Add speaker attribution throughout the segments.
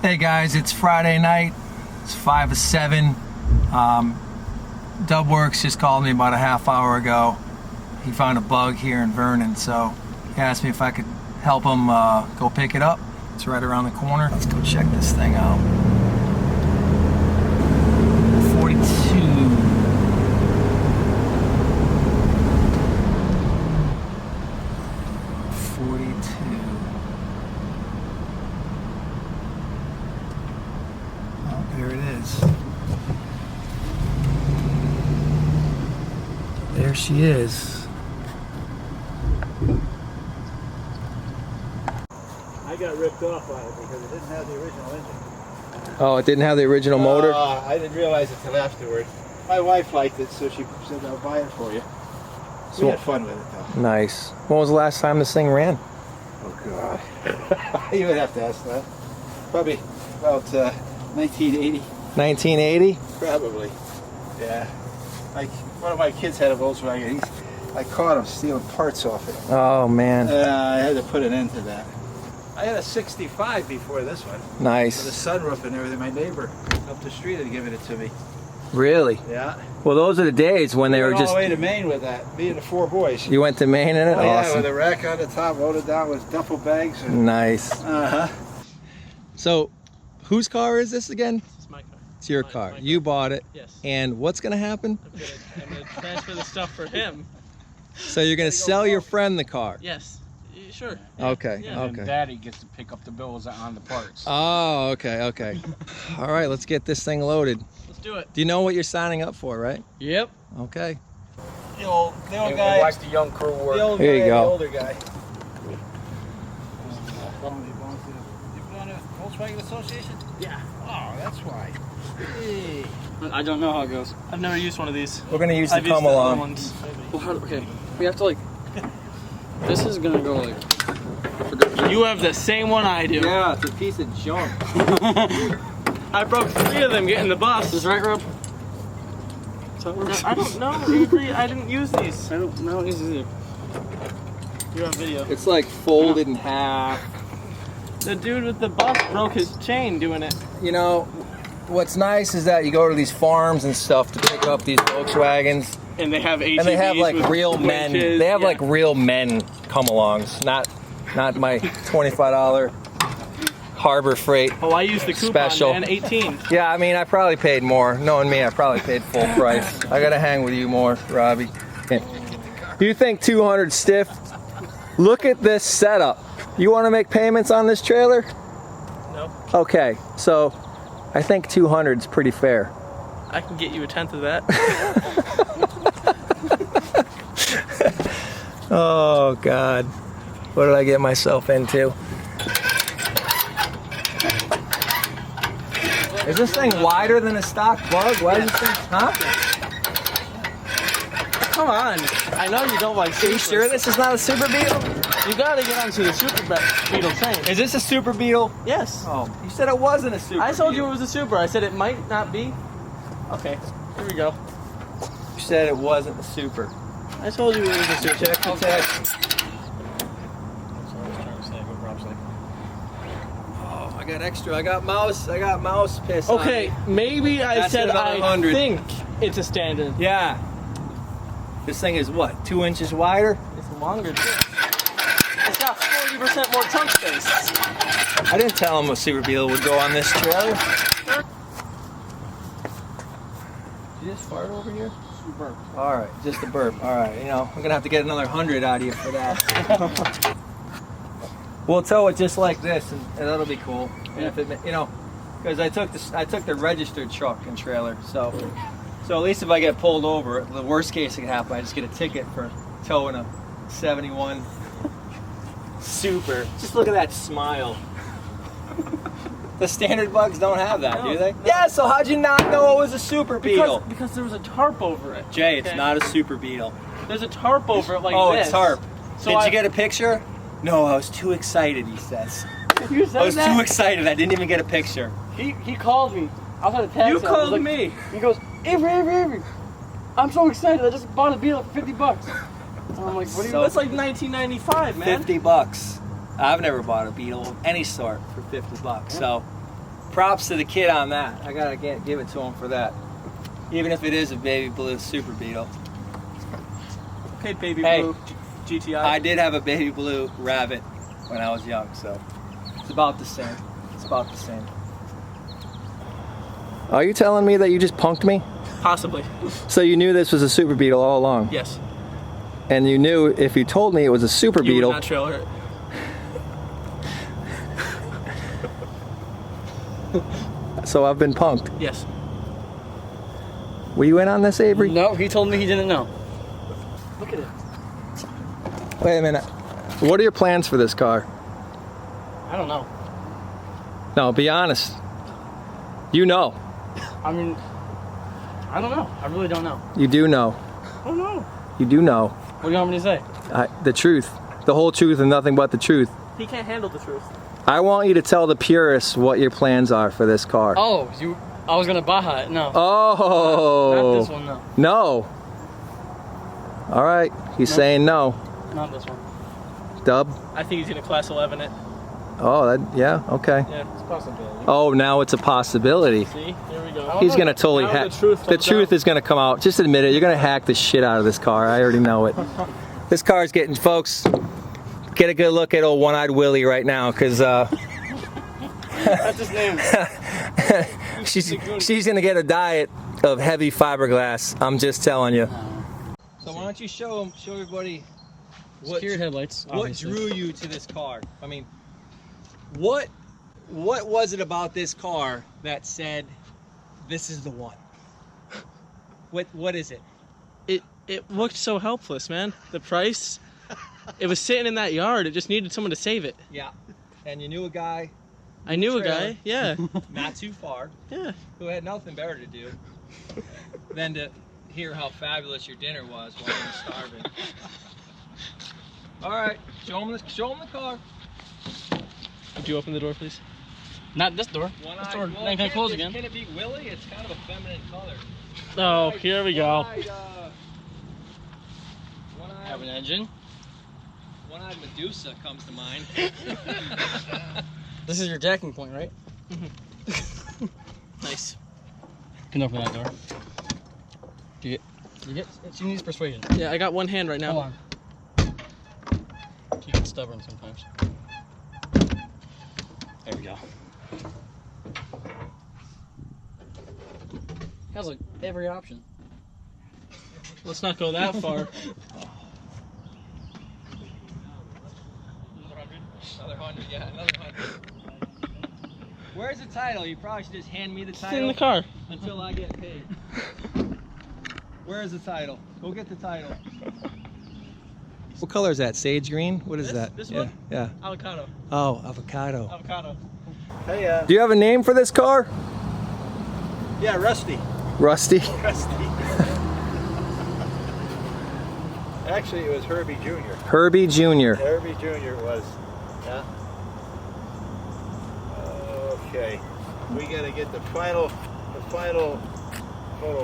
Speaker 1: Hey guys, it's Friday night. It's 5 of 7. Dubwerks just called me about a half hour ago. He found a bug here in Vernon, so he asked me if I could help him go pick it up. It's right around the corner. Let's go check this thing out. 42. There it is. There she is.
Speaker 2: I got ripped off on it because it didn't have the original engine.
Speaker 1: Oh, it didn't have the original motor?
Speaker 2: I didn't realize it till afterward. My wife liked it, so she said, I'll buy it for you. So we had fun with it, though.
Speaker 1: Nice. When was the last time this thing ran?
Speaker 2: Oh, God. You would have to ask that. Probably about 1980.
Speaker 1: 1980?
Speaker 2: Probably. Yeah. Like, one of my kids had a Volkswagen. I caught him stealing parts off it.
Speaker 1: Oh, man.
Speaker 2: I had to put an end to that. I had a 65 before this one.
Speaker 1: Nice.
Speaker 2: With a sunroof and everything. My neighbor up the street had given it to me.
Speaker 1: Really?
Speaker 2: Yeah.
Speaker 1: Well, those are the days when they were
Speaker 2: went
Speaker 1: just...
Speaker 2: all the way to Maine with that. Me and the 4 boys.
Speaker 1: You went to Maine in it?
Speaker 2: Oh, yeah,
Speaker 1: awesome.
Speaker 2: with a rack on the top, loaded down with duffel bags. And...
Speaker 1: Nice.
Speaker 2: Uh-huh.
Speaker 1: So, whose car is this again?
Speaker 3: It's my car.
Speaker 1: It's your car. You bought it.
Speaker 3: Yes.
Speaker 1: And what's going to happen?
Speaker 3: I'm gonna transfer the stuff for him.
Speaker 1: So you're going to sell your friend the car?
Speaker 3: Yes. Sure.
Speaker 1: Okay.
Speaker 3: Yeah.
Speaker 1: Okay.
Speaker 4: And Daddy gets to pick up the bills on the parts.
Speaker 1: Oh, okay, okay. All right, let's get this thing loaded.
Speaker 3: Let's do it.
Speaker 1: Do you know what you're signing up for, right?
Speaker 3: Yep.
Speaker 1: Okay.
Speaker 2: The old
Speaker 4: And
Speaker 2: guy.
Speaker 4: watch the young crew work.
Speaker 2: The old
Speaker 1: Here
Speaker 2: guy,
Speaker 1: you go.
Speaker 2: The older guy. You put on a Volkswagen Association?
Speaker 3: Yeah.
Speaker 2: Oh, that's why. Hey.
Speaker 3: I don't know how it goes. I've never used one of these.
Speaker 1: We're going to use the
Speaker 3: I've used
Speaker 1: come
Speaker 3: the other
Speaker 1: along.
Speaker 3: ones. Well, okay. We have to like. This is gonna go like. You have the same one I do.
Speaker 1: Yeah, it's a piece of junk.
Speaker 3: I broke 3 of them getting the bus. Is right, Rob? So I don't know, Avery. I didn't use these. I don't know. You're on video.
Speaker 1: It's like folded in half.
Speaker 3: The dude with the bus broke his chain doing it.
Speaker 1: You know, what's nice is that you go to these farms and stuff to pick up these Volkswagens.
Speaker 3: And they have ATVs.
Speaker 1: And they have like
Speaker 3: with
Speaker 1: real men.
Speaker 3: winches.
Speaker 1: They have
Speaker 3: Yeah.
Speaker 1: like real men come-alongs, not my $25 Harbor Freight.
Speaker 3: Oh, I used the coupon,
Speaker 1: Special.
Speaker 3: man. 18.
Speaker 1: Yeah, I mean, I probably paid more. Knowing me, I probably paid full price. I gotta hang with you more, Robbie. You think 200 stiff? Look at this setup. You want to make payments on this trailer?
Speaker 3: No.
Speaker 1: Okay, so I think 200 is pretty fair.
Speaker 3: I can get you a 10th of that.
Speaker 1: Oh God, what did I get myself into? Is this thing wider than a stock Bug? Why is this thing, huh?
Speaker 3: Come on. I know you don't like
Speaker 1: Are you
Speaker 3: Supers.
Speaker 1: sure this is not a Super Beetle?
Speaker 3: You gotta get onto the Super Beetle train.
Speaker 1: Is this a Super Beetle?
Speaker 3: Yes.
Speaker 1: Oh, you said it wasn't a Super
Speaker 3: I told you
Speaker 1: Beetle.
Speaker 3: it was a Super. I said it might not be. Okay, here we go.
Speaker 1: You said it wasn't a Super.
Speaker 3: I told you it was a Super.
Speaker 1: Check the text. Oh, I got extra. I got mouse piss on
Speaker 3: Okay,
Speaker 1: me.
Speaker 3: maybe I
Speaker 1: That's
Speaker 3: said
Speaker 1: another
Speaker 3: I
Speaker 1: 100.
Speaker 3: think it's a standard.
Speaker 1: Yeah. This thing is what, 2 inches wider?
Speaker 3: It's longer too. It's got 40% more trunk space.
Speaker 1: I didn't tell him a Super Beetle would go on this trailer. Did you just fart over here?
Speaker 3: Super.
Speaker 1: All right, just a burp. All right, you know, I'm gonna have to get another 100 out of you for that. We'll tow it just like this, and that'll be cool. And if it, you know, because I took the registered truck and trailer, so at least if I get pulled over, the worst case that can happen, I just get a ticket for towing a 71 Super. Just look at that smile. The standard Bugs don't have that, do they?
Speaker 3: No.
Speaker 1: Yeah, so how'd you not know it was a Super Beetle?
Speaker 3: Because there was a tarp over it.
Speaker 1: Jay, it's
Speaker 3: Okay?
Speaker 1: not a Super Beetle.
Speaker 3: There's a tarp over it like
Speaker 1: Oh,
Speaker 3: this.
Speaker 1: it's tarp.
Speaker 3: So
Speaker 1: Did you get a picture? No, I was too excited, he says.
Speaker 3: You said
Speaker 1: I was
Speaker 3: that?
Speaker 1: too excited, I didn't even get a picture.
Speaker 3: He called me. I was at a taxi.
Speaker 1: You
Speaker 3: I was
Speaker 1: called
Speaker 3: like-
Speaker 1: me.
Speaker 3: He goes, Avery. I'm so excited. I just bought a Beetle for $50. And I'm like, what are you?
Speaker 1: So-
Speaker 3: That's like 1995, man.
Speaker 1: 50 bucks. I've never bought a Beetle of any sort for 50 bucks, so props to the kid on that. I gotta give it to him for that. Even if it is a baby blue Super Beetle.
Speaker 3: Okay, baby
Speaker 1: Hey,
Speaker 3: blue GTI.
Speaker 1: I did have a baby blue Rabbit when I was young, so it's about the same. It's about the same. Are you telling me that you just punked me?
Speaker 3: Possibly.
Speaker 1: So you knew this was a Super Beetle all along?
Speaker 3: Yes.
Speaker 1: And you knew if you told me it was a Super
Speaker 3: You
Speaker 1: Beetle.
Speaker 3: would not trailer it.
Speaker 1: So I've been punked.
Speaker 3: Yes.
Speaker 1: Were you in on this, Avery?
Speaker 3: No, he told me he didn't know. Look at it.
Speaker 1: Wait a minute. What are your plans for this car?
Speaker 3: I don't know.
Speaker 1: No, be honest. You know.
Speaker 3: I mean, I don't know. I really don't know.
Speaker 1: You do know.
Speaker 3: I don't know.
Speaker 1: You do know.
Speaker 3: What do you want me to say?
Speaker 1: The truth. The whole truth and nothing but the truth.
Speaker 3: He can't handle the truth.
Speaker 1: I want you to tell the purists what your plans are for this car.
Speaker 3: Oh, I was gonna Baja it. No.
Speaker 1: Oh.
Speaker 3: Not this one, no.
Speaker 1: No. All right. He's saying no.
Speaker 3: Not this one.
Speaker 1: Dub.
Speaker 3: I think he's gonna class 11 it.
Speaker 1: Oh, yeah. Okay.
Speaker 3: Yeah, it's a possibility.
Speaker 1: Oh, now it's a possibility.
Speaker 3: See? Here we go.
Speaker 1: He's gonna totally
Speaker 3: Now
Speaker 1: hack.
Speaker 3: the truth
Speaker 1: is gonna come out. Just admit it. You're gonna hack the shit out of this car. I already know it. This car's getting, folks. Get a good look at old One-Eyed Willie right now, because
Speaker 3: That's his name.
Speaker 1: she's gonna get a diet of heavy fiberglass. I'm just telling you. So why don't you show everybody
Speaker 3: Secured headlights.
Speaker 1: what
Speaker 3: Obviously.
Speaker 1: drew you to this car? I mean, what was it about this car that said this is the one? What is it?
Speaker 3: It looked so helpless, man. The price. It was sitting in that yard. It just needed someone to save it.
Speaker 1: Yeah, and you knew a guy.
Speaker 3: I knew a
Speaker 1: Trailer.
Speaker 3: guy. Yeah.
Speaker 1: Not too far,
Speaker 3: Yeah.
Speaker 1: who had nothing better to do than to hear how fabulous your dinner was while you were starving. All right, show him the car.
Speaker 3: Would you open the door, please? Not this door. This door ain't gonna close again.
Speaker 1: Can it be Willie? It's kind of a feminine color.
Speaker 3: Oh, here we go. Have an
Speaker 1: One-eyed
Speaker 3: engine.
Speaker 1: Medusa comes to mind.
Speaker 3: This is your jacking point, right? Nice. Can open that door. You get? She needs persuasion. Yeah, I got one hand right now. Hold on. You get stubborn sometimes. There we go. Has like every option. Let's not go that far.
Speaker 1: Another 100, yeah, another 100. Where's the title? You probably should just hand me the
Speaker 3: It's
Speaker 1: title.
Speaker 3: in the car.
Speaker 1: Until I get paid. Where is the title? Go get the title. What color is that? Sage green? What is that?
Speaker 3: This
Speaker 1: yeah,
Speaker 3: one?
Speaker 1: Yeah.
Speaker 3: Avocado.
Speaker 1: Oh, avocado.
Speaker 3: Avocado.
Speaker 2: Hey,
Speaker 1: Do you have a name for this car?
Speaker 2: yeah, Rusty.
Speaker 1: Rusty.
Speaker 2: Rusty. Actually, it was Herbie Jr.
Speaker 1: Herbie Jr.
Speaker 2: Herbie Jr. was, yeah. Okay, we gotta get the final photo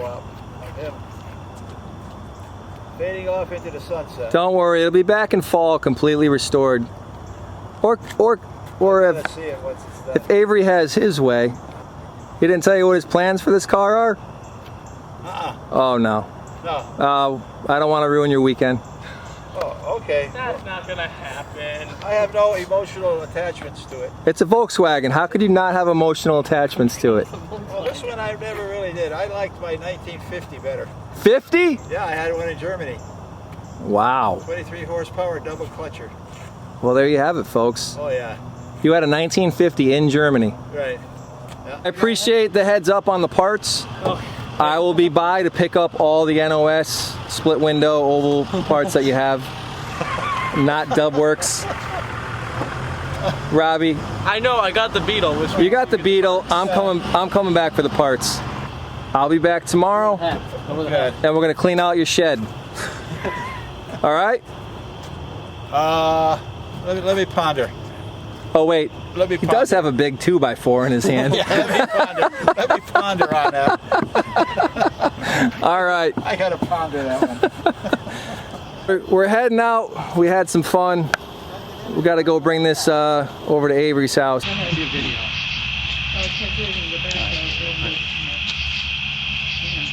Speaker 2: op of him fading off into the sunset.
Speaker 1: Don't worry, it'll be back in fall, completely restored. Or
Speaker 2: Let's see it once it's done.
Speaker 1: if Avery has his way. He didn't tell you what his plans for this car are? Oh no.
Speaker 2: No.
Speaker 1: I don't want to ruin your weekend.
Speaker 2: Oh, okay.
Speaker 3: That's not gonna happen.
Speaker 2: I have no emotional attachments to it.
Speaker 1: It's a Volkswagen. How could you not have emotional attachments to it?
Speaker 2: Well, this one I never really did. I liked my 1950 better.
Speaker 1: 50?
Speaker 2: Yeah, I had one in Germany.
Speaker 1: Wow.
Speaker 2: 23 horsepower double clutcher.
Speaker 1: Well, there you have it, folks.
Speaker 2: Oh yeah,
Speaker 1: You had a 1950 in Germany.
Speaker 2: right.
Speaker 1: I appreciate the heads up on the parts. I will be by to pick up all the NOS, split window, oval parts that you have. Not Dubwerks. Robbie,
Speaker 3: I know. I got the Beetle. Which
Speaker 1: you got the Beetle. I'm coming back for the parts. I'll be back tomorrow,
Speaker 2: Okay.
Speaker 1: and we're gonna clean out your shed. All right?
Speaker 2: Let me ponder.
Speaker 1: Oh wait,
Speaker 2: Let me
Speaker 1: he
Speaker 2: ponder.
Speaker 1: does have a big 2x4 in his hand.
Speaker 2: Let me ponder on that.
Speaker 1: All right,
Speaker 2: I gotta ponder that one.
Speaker 1: we're heading out. We had some fun. We got to go bring this over to Avery's house.
Speaker 3: I'm gonna do a video.
Speaker 1: It's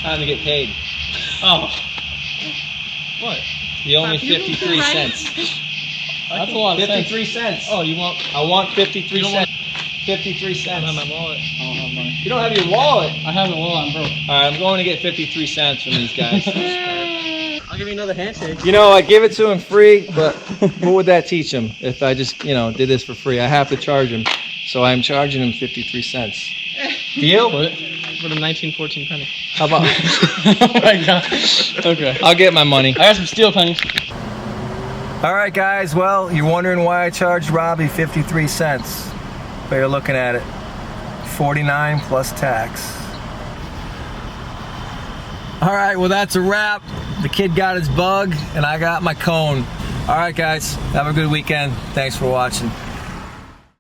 Speaker 1: time to get paid.
Speaker 3: Oh. What?
Speaker 1: You owe me 53 cents.
Speaker 3: That's a lot of
Speaker 1: 53 cents.
Speaker 3: Oh, you want?
Speaker 1: I want 53 cents. 53
Speaker 3: I
Speaker 1: cents.
Speaker 3: don't have my wallet. I don't have money.
Speaker 1: You don't have your wallet.
Speaker 3: I have a wallet. I'm broke.
Speaker 1: All right, I'm going to get 53 cents from these guys.
Speaker 3: I'll give you another handshake.
Speaker 1: You know, I give it to him free, but what would that teach him if I just, you know, did this for free? I have to charge him, so I'm charging him 53 cents. Deal?
Speaker 3: For the 1914 penny.
Speaker 1: How about?
Speaker 3: Oh my god. Okay.
Speaker 1: I'll get my money.
Speaker 3: I got some steel pennies.
Speaker 1: All right, guys. Well, you're wondering why I charged Robbie 53 cents. But you're looking at it, 49 plus tax. All right, well, that's a wrap. The kid got his bug, and I got my cone. All right, guys. Have a good weekend. Thanks for watching.